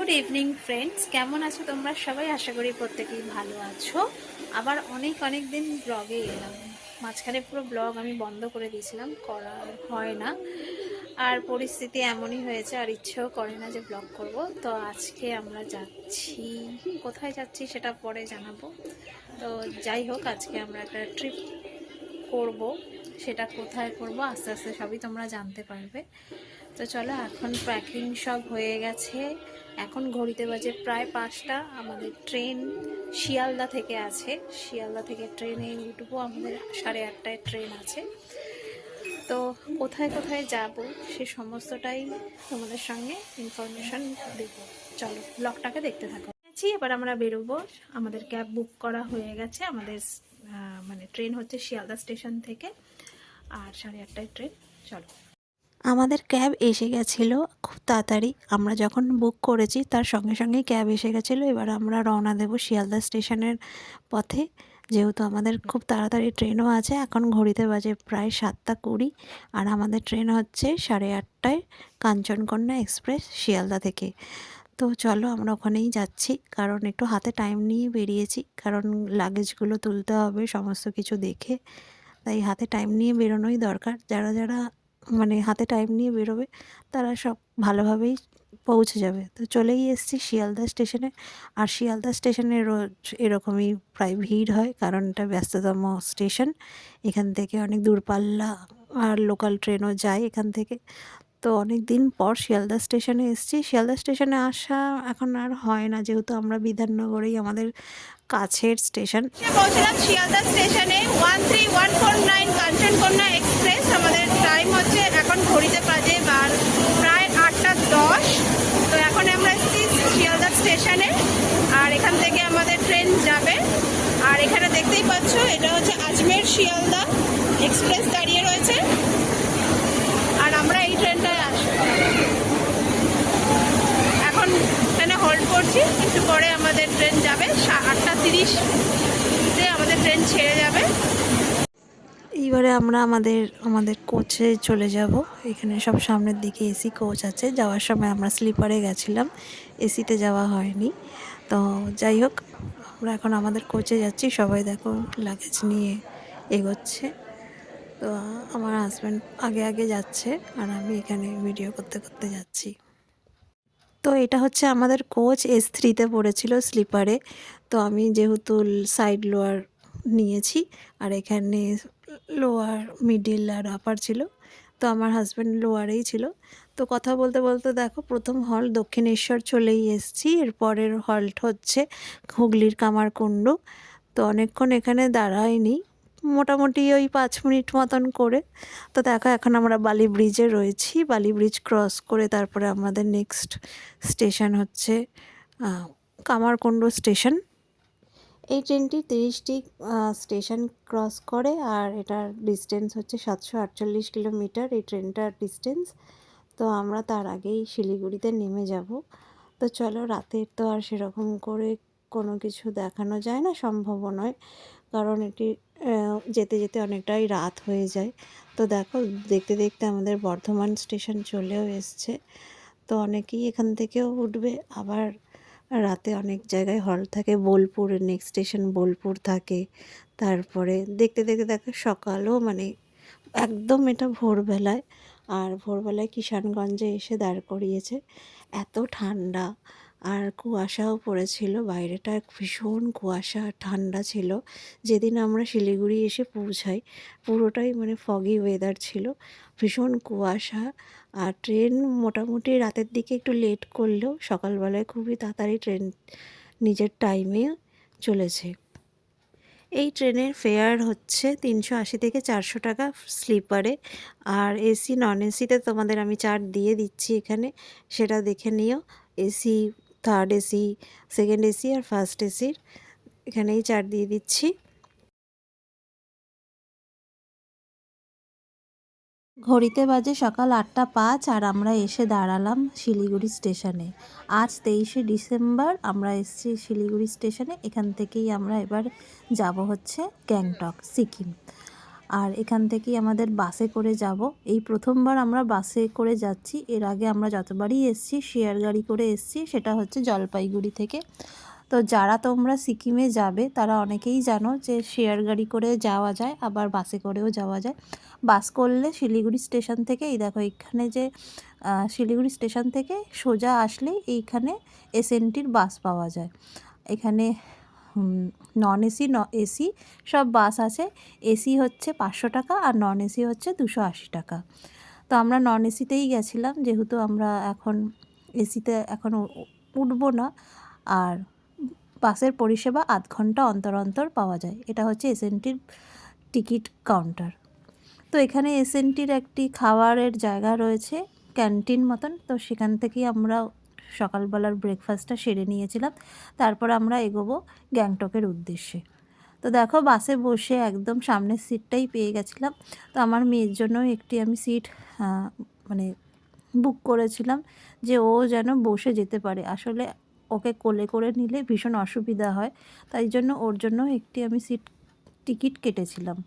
Good evening friends, কেমন আছো তোমরা সবাই? আশা করি প্রত্যেকেই ভালো আছো। আবার অনেক অনেক দিন ব্লগে এলাম। মাঝখানে পুরো ব্লগ আমি বন্ধ করে দিয়েছিলাম, করা হয় না। আর পরিস্থিতি এমনই হয়েছে, আর ইচ্ছেও করে না যে ব্লগ করব। তো আজকে আমরা যাচ্ছি, কোথায় যাচ্ছি সেটা পরে জানাবো। তো যাই হোক, আজকে আমরা একটা ট্রিপ করব। সেটা কোথায় করব আস্তে আস্তে সবই তোমরা জানতে পারবে। তো চলো, এখন প্যাকিং সব হয়ে গেছে। এখন ঘড়িতে বাজে প্রায় 5টা। আমাদের ট্রেন শিয়ালদা থেকে আছে, শিয়ালদা থেকে ট্রেনে উঠবো। আমাদের 8:30টায় ট্রেন আছে। তো কোথায় কোথায় যাব সে সমস্তটাই তোমাদের সঙ্গে ইনফরমেশন দেবো। চলো, ব্লগটাকে দেখতে থাকো। এবার আমরা বেরোবো। আমাদের ক্যাব বুক করা হয়ে গেছে। আমাদের মানে ট্রেন হচ্ছে শিয়ালদা স্টেশন থেকে, আর 8:30টায় ট্রেন। চলো, আমাদের ক্যাব এসে গেছিলো খুব তাড়াতাড়ি। আমরা যখন বুক করেছি তার সঙ্গে সঙ্গেই ক্যাব এসে গেছিলো। এবার আমরা রওনা দেব শিয়ালদা স্টেশনের পথে, যেহেতু আমাদের খুব তাড়াতাড়ি ট্রেনও আছে। এখন ঘড়িতে বাজে প্রায় 7:20, আর আমাদের ট্রেন হচ্ছে 8:30টায় কাঞ্চনকন্যা এক্সপ্রেস শিয়ালদা থেকে। তো চলো, আমরা ওখানেই যাচ্ছি, কারণ একটু হাতে টাইম নিয়ে বেরিয়েছি, কারণ লাগেজগুলো তুলতে হবে সমস্ত কিছু দেখে। তাই হাতে টাইম নিয়ে বেরোনোই দরকার। যারা যারা মানে হাতে টাইম নিয়ে বেরোবে তারা সব ভালোভাবেই পৌঁছে যাবে। তো চলেই এসেছি শিয়ালদা স্টেশনে। আর শিয়ালদা স্টেশনে রোজ এরকমই প্রায় ভিড় হয়, কারণ এটা ব্যস্ততম স্টেশন। এখান থেকে অনেক দূরপাল্লা আর লোকাল ট্রেনও যায় এখান থেকে। তো অনেক দিন পর শিয়ালদা স্টেশনে এসেছি। শিয়ালদা স্টেশনে আসা এখন আর হয় না, যেহেতু আমরা বিধাননগরেই আমাদের কাছের স্টেশন। পৌঁছলাম শিয়ালদা স্টেশনে। 13149 কাঞ্চনকন্যা এক্সপ্রেস। আমাদের টাইম হচ্ছে এখন ঘড়িতে বাজে প্রায় 8:10। তো এখন আমরা এসেছি শিয়ালদা স্টেশনে, আর এখান থেকে আমাদের ট্রেন যাবে। আর এখানে দেখতেই পাচ্ছ, এটা হচ্ছে আজমের শিয়ালদা এক্সপ্রেস দাঁড়িয়ে রয়েছে। আর আমরা এই ট্রেনটায় আসবো। এখন ট্রেনে হোল্ড করছি, একটু পরে আমাদের ট্রেন যাবে। 8:30-তে আমাদের ট্রেন ছেড়ে যাবে। এইবারে আমরা আমাদের কোচে চলে যাব। এখানে সব সামনের দিকে এসি কোচ আছে। যাওয়ার সময় আমরা স্লিপারে গেছিলাম, এসিতে যাওয়া হয়নি। তো যাই হোক, আমরা এখন আমাদের কোচে যাচ্ছি। সবাই দেখো লাগেজ নিয়ে এগোচ্ছে। তো আমার হাজব্যান্ড আগে আগে যাচ্ছে, আর আমি এখানে ভিডিও করতে করতে যাচ্ছি। তো এটা হচ্ছে আমাদের কোচ, S3-তে পড়েছিল স্লিপারে। তো আমি যেহেতু সাইড লোয়ার নিয়েছি, আর এখানে লোয়ার, মিডিল আর আপার ছিল। তো আমার হাজব্যান্ড লোয়ারেই ছিল। তো কথা বলতে বলতে দেখো, প্রথম হল দক্ষিণেশ্বর চলেই এসেছি। এরপরের হল্ট হচ্ছে হুগলির কামারকুণ্ড। তো অনেকক্ষণ এখানে দাঁড়ায়নি, মোটামুটি ওই 5 মিনিট মতন করে। তো দেখো, এখন আমরা বালি ব্রিজে রয়েছি। বালি ব্রিজ ক্রস করে তারপরে আমাদের নেক্সট স্টেশন হচ্ছে কামারকুণ্ড স্টেশন। এই ট্রেনটি 30টি স্টেশন ক্রস করে, আর এটার ডিস্টেন্স হচ্ছে 748 কিলোমিটার এই ট্রেনটার ডিস্টেন্স। তো আমরা তার আগেই শিলিগুড়িতে নেমে যাব। তো চলো, রাতের তো আর সেরকম করে কোনো কিছু দেখানো যায় না, সম্ভবও নয়, কারণ এটি যেতে যেতে অনেকটাই রাত হয়ে যায়। তো দেখো, দেখতে দেখতে আমাদের বর্ধমান স্টেশন চলেও এসছে। তো অনেকেই এখান থেকেও উঠবে। আবার রাতে অনেক জায়গায় হল্ট থাকে। বোলপুরের নেক্সট স্টেশন বোলপুর থাকে। তারপরে দেখতে দেখতে দেখো সকালও মানে একদম এটা ভোরবেলায়। আর ভোরবেলায় কিষানগঞ্জে এসে দাঁড় করিয়েছে। এত ঠান্ডা, আর কুয়াশাও পড়েছিল। বাইরেটা ভীষণ কুয়াশা, ঠান্ডা ছিল। যেদিন আমরা শিলিগুড়ি এসে পৌঁছাই, পুরোটাই মানে ফগি ওয়েদার ছিল, ভীষণ কুয়াশা। আর ট্রেন মোটামুটি রাতের দিকে একটু লেট করলেও সকালবেলায় খুবই তাড়াতাড়ি ট্রেন নিজের টাইমে চলেছে। এই ট্রেনের ফেয়ার হচ্ছে 380 থেকে 400 টাকা স্লিপারে। আর এসি নন এসিতে তোমাদের আমি চার্ট দিয়ে দিচ্ছি এখানে, সেটা দেখে নিও। AC, third AC, second AC আর ফার্স্ট এসির এখানেই চার্ট দিয়ে দিচ্ছি। ঘড়িতে বাজে সকাল 8:05, আর আমরা এসে দাঁড়ালাম শিলিগুড়ি স্টেশনে। আজ 23শে ডিসেম্বর আমরা এসেছি শিলিগুড়ি স্টেশনে। এখান থেকেই আমরা এবার যাব হচ্ছে গ্যাংটক, সিকিম। আর এখান থেকেই আমাদের বাসে করে যাব। এই প্রথমবার আমরা বাসে করে যাচ্ছি। এর আগে আমরা যতবারই এসেছি শেয়ার গাড়ি করে এসেছি, সেটা হচ্ছে জলপাইগুড়ি থেকে। তো যারা তোমরা সিকিমে যাবে তারা অনেকেই জানো যে শেয়ার গাড়ি করে যাওয়া যায়, আবার বাসে করেও যাওয়া যায়। বাস করলে শিলিগুড়ি স্টেশন থেকে, এই দেখো এখানে যে শিলিগুড়ি স্টেশন থেকে সোজা আসলেই এইখানে এসএনটির বাস পাওয়া যায়। এখানে নন এসি এসি সব বাস আছে। এসি হচ্ছে 500 টাকা আর নন এসি হচ্ছে 280 টাকা। তো আমরা নন এসিতেই গেছিলাম, যেহেতু আমরা এখন এসিতে এখন উঠবো না। আর বাসের পরিষেবা আধ ঘন্টা অন্তর অন্তর পাওয়া যায়। এটা হচ্ছে এসএনটির টিকিট কাউন্টার। তো এখানে এসএনটির একটি খাবারের জায়গা রয়েছে, ক্যান্টিন মতন। তো সেখান থেকেই আমরা সকালবেলার ব্রেকফাস্টটা সেরে নিয়েছিলাম। তারপর আমরা এগোবো গ্যাংটকের উদ্দেশ্যে। তো দেখো বাসে বসে একদম সামনের সিটটাই পেয়ে গেছিলাম। তো আমার মেয়ের জন্য একটি আমি সিট মানে বুক করেছিলাম, যে ও যেন বসে যেতে পারে। আসলে ওকে কোলে করে নিলে ভীষণ অসুবিধা হয়, তাই জন্য ওর জন্য একটি আমি সিট টিকিট কেটেছিলাম।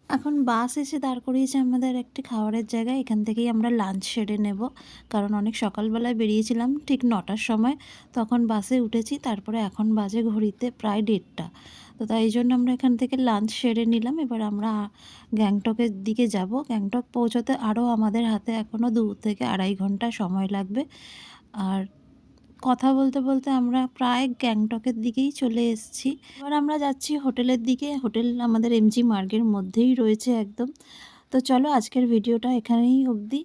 এখন বাস এসে দাঁড় করিয়েছে আমাদের একটি খাবারের জায়গায়। এখান থেকেই আমরা লাঞ্চ সেরে নেব, কারণ অনেক সকালবেলায় বেরিয়েছিলাম ঠিক 9টার সময়, তখন বাসে উঠেছি। তারপরে এখন বাজে ঘড়িতে প্রায় 1:30। তো তাই জন্য আমরা এখান থেকে লাঞ্চ সেরে নিলাম। এবার আমরা গ্যাংটকের দিকে যাব। গ্যাংটক পৌঁছতে আরও আমাদের হাতে এখনও 2 থেকে 2.5 ঘন্টা সময় লাগবে। আর কথা বলতে বলতে আমরা প্রায় গ্যাংটকের দিকেই চলে এসেছি। এবার আমরা যাচ্ছি হোটেলের দিকে। হোটেল আমাদের এমজি মার্গের মধ্যেই রয়েছে একদম। তো চলো আজকের ভিডিওটা এখানেই অবধি।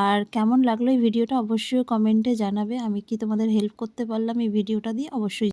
আর কেমন লাগলো এই ভিডিওটা অবশ্যই কমেন্টে জানাবে। আমি কি তোমাদের হেল্প করতে পারলাম এই ভিডিওটা দিয়ে, অবশ্যই